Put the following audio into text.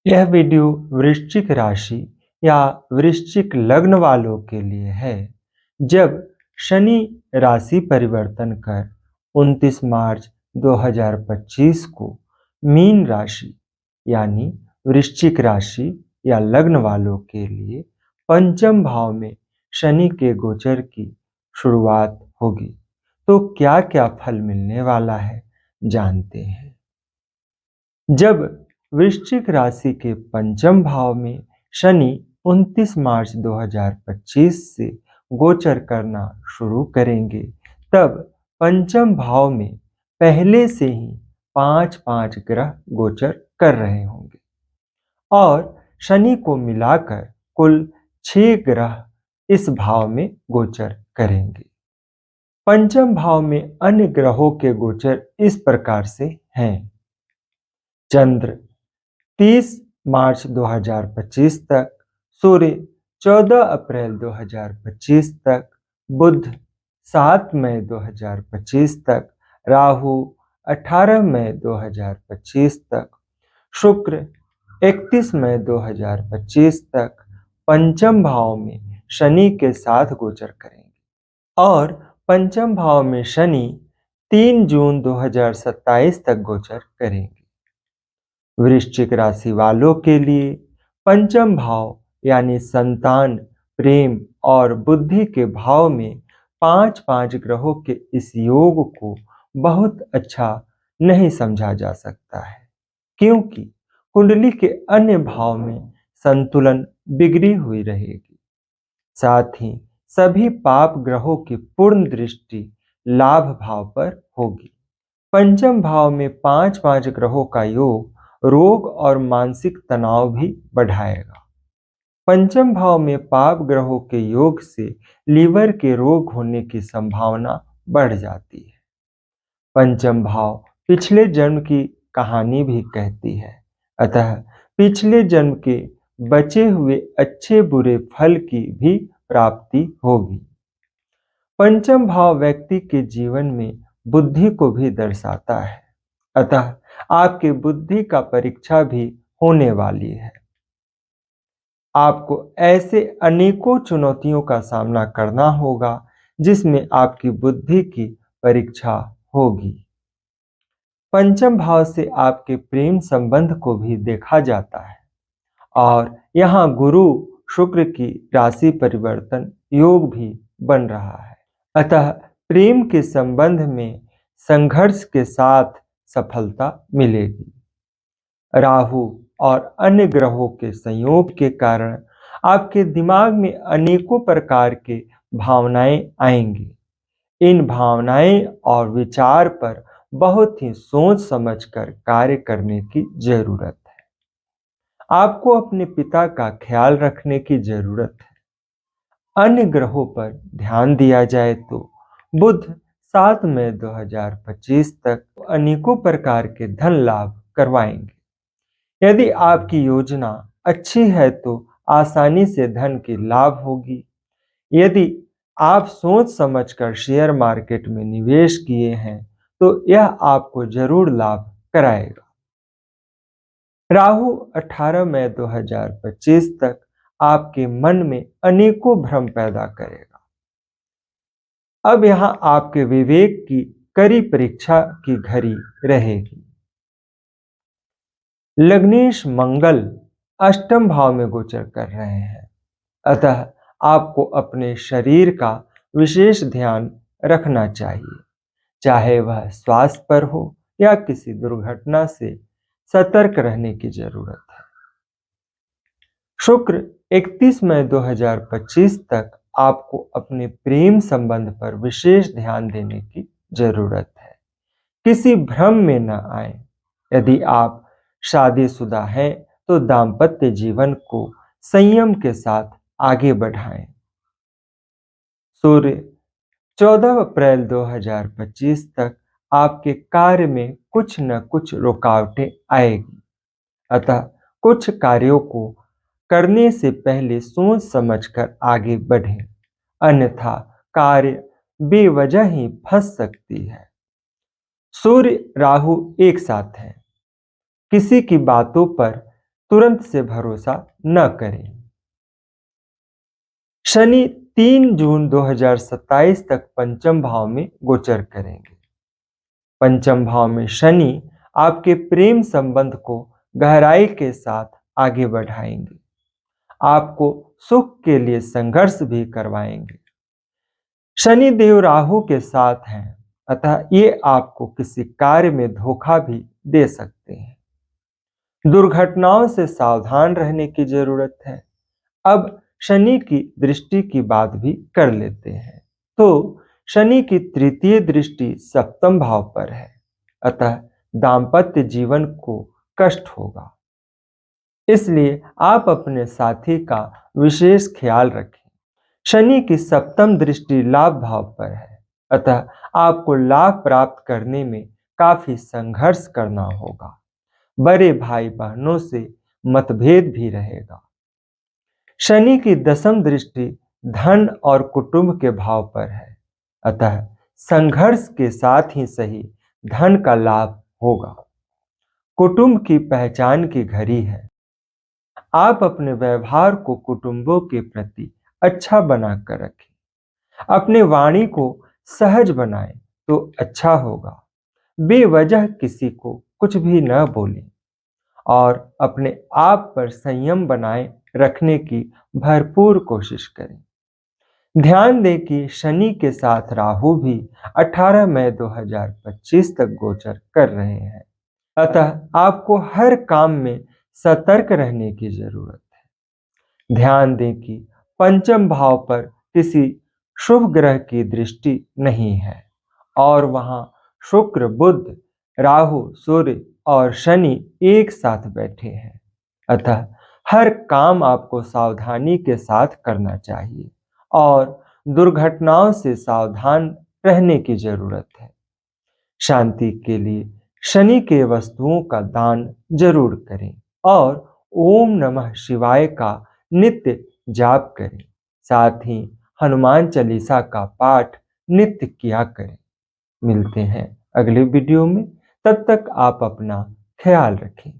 यह वीडियो वृश्चिक राशि या वृश्चिक लग्न वालों के लिए है। जब शनि राशि परिवर्तन कर 29 मार्च 2025 को मीन राशि यानी वृश्चिक राशि या लग्न वालों के लिए पंचम भाव में शनि के गोचर की शुरुआत होगी, तो क्या क्या फल मिलने वाला है जानते हैं। जब वृश्चिक राशि के पंचम भाव में शनि 29 मार्च 2025 से गोचर करना शुरू करेंगे, तब पंचम भाव में पहले से ही 5-5 ग्रह गोचर कर रहे होंगे और शनि को मिलाकर कुल 6 ग्रह इस भाव में गोचर करेंगे। पंचम भाव में अन्य ग्रहों के गोचर इस प्रकार से हैं। चंद्र 30 मार्च 2025 तक, सूर्य 14 अप्रैल 2025 तक, बुध 7 मई 2025 तक, राहु 18 मई 2025 तक, शुक्र 31 मई 2025 तक पंचम भाव में शनि के साथ गोचर करेंगे और पंचम भाव में शनि 3 जून 2027 तक गोचर करेंगे। वृश्चिक राशि वालों के लिए पंचम भाव यानी संतान, प्रेम और बुद्धि के भाव में 5-5 ग्रहों के इस योग को बहुत अच्छा नहीं समझा जा सकता है, क्योंकि कुंडली के अन्य भाव में संतुलन बिगड़ी हुई रहेगी। साथ ही सभी पाप ग्रहों की पूर्ण दृष्टि लाभ भाव पर होगी। पंचम भाव में 5-5 ग्रहों का योग रोग और मानसिक तनाव भी बढ़ाएगा। पंचम भाव में पाप ग्रहों के योग से लीवर के रोग होने की संभावना बढ़ जाती है। पंचम भाव पिछले जन्म की कहानी भी कहती है, अतः पिछले जन्म के बचे हुए अच्छे बुरे फल की भी प्राप्ति होगी। पंचम भाव व्यक्ति के जीवन में बुद्धि को भी दर्शाता है, अतः आपकी बुद्धि का परीक्षा भी होने वाली है। आपको ऐसे अनेकों चुनौतियों का सामना करना होगा जिसमें आपकी बुद्धि की परीक्षा होगी। पंचम भाव से आपके प्रेम संबंध को भी देखा जाता है और यहाँ गुरु शुक्र की राशि परिवर्तन योग भी बन रहा है, अतः प्रेम के संबंध में संघर्ष के साथ सफलता मिलेगी। राहु और अन्य ग्रहों के संयोग के कारण आपके दिमाग में अनेकों प्रकार के भावनाएं आएंगी। इन भावनाएं और विचार पर बहुत ही सोच समझकर कार्य करने की जरूरत है। आपको अपने पिता का ख्याल रखने की जरूरत है। अन्य ग्रहों पर ध्यान दिया जाए तो बुध 7 मई 2025 तक अनेकों प्रकार के धन लाभ करवाएंगे। यदि आपकी योजना अच्छी है तो आसानी से धन की लाभ होगी। यदि आप सोच समझकर शेयर मार्केट में निवेश किए हैं तो यह आपको जरूर लाभ कराएगा। राहु 18 मई 2025 तक आपके मन में अनेकों भ्रम पैदा करेगा। अब यहां आपके विवेक की कड़ी परीक्षा की घड़ी रहेगी। लग्नेश मंगल अष्टम भाव में गोचर कर रहे हैं, अतः आपको अपने शरीर का विशेष ध्यान रखना चाहिए, चाहे वह स्वास्थ्य पर हो या किसी दुर्घटना से सतर्क रहने की जरूरत है। शुक्र 31 मई 2025 तक आपको अपने प्रेम संबंध पर विशेष ध्यान देने की जरूरत है। किसी भ्रम में न आए। यदि आप शादीशुदा हैं तो दाम्पत्य जीवन को संयम के साथ आगे बढ़ाएं। सूर्य 14 अप्रैल 2025 तक आपके कार्य में कुछ न कुछ रुकावटें आएगी, अतः कुछ कार्यों को करने से पहले सोच समझकर आगे बढ़ें, अन्यथा कार्य बेवजह ही फंस सकती है। सूर्य राहु एक साथ है, किसी की बातों पर तुरंत से भरोसा न करें। शनि 3 जून 2027 तक पंचम भाव में गोचर करेंगे। पंचम भाव में शनि आपके प्रेम संबंध को गहराई के साथ आगे बढ़ाएंगे, आपको सुख के लिए संघर्ष भी करवाएंगे। शनि देव राहु के साथ हैं, अतः ये आपको किसी कार्य में धोखा भी दे सकते हैं। दुर्घटनाओं से सावधान रहने की जरूरत है। अब शनि की दृष्टि की बात भी कर लेते हैं। तो शनि की तृतीय दृष्टि सप्तम भाव पर है, अतः दाम्पत्य जीवन को कष्ट होगा। इसलिए आप अपने साथी का विशेष ख्याल रखें। शनि की सप्तम दृष्टि लाभ भाव पर है, अतः आपको लाभ प्राप्त करने में काफी संघर्ष करना होगा। बड़े भाई बहनों से मतभेद भी रहेगा। शनि की दसम दृष्टि धन और कुटुंब के भाव पर है, अतः संघर्ष के साथ ही सही धन का लाभ होगा। कुटुंब की पहचान की घड़ी है। आप अपने व्यवहार को कुटुंबों के प्रति अच्छा बनाकर रखें। अपने वाणी को सहज बनाएं तो अच्छा होगा। बेवजह किसी को कुछ भी न बोलें और अपने आप पर संयम बनाए रखने की भरपूर कोशिश करें। ध्यान दें कि शनि के साथ राहु भी 18 मई 2025 तक गोचर कर रहे हैं, अतः आपको हर काम में सतर्क रहने की जरूरत है। ध्यान दें कि पंचम भाव पर किसी शुभ ग्रह की दृष्टि नहीं है और वहां शुक्र, बुध, राहु, सूर्य और शनि एक साथ बैठे हैं, अतः हर काम आपको सावधानी के साथ करना चाहिए और दुर्घटनाओं से सावधान रहने की जरूरत है। शांति के लिए शनि के वस्तुओं का दान जरूर करें और ओम नमः शिवाय का नित्य जाप करें। साथ ही हनुमान चालीसा का पाठ नित्य किया करें। मिलते हैं अगले वीडियो में, तब तक आप अपना ख्याल रखें।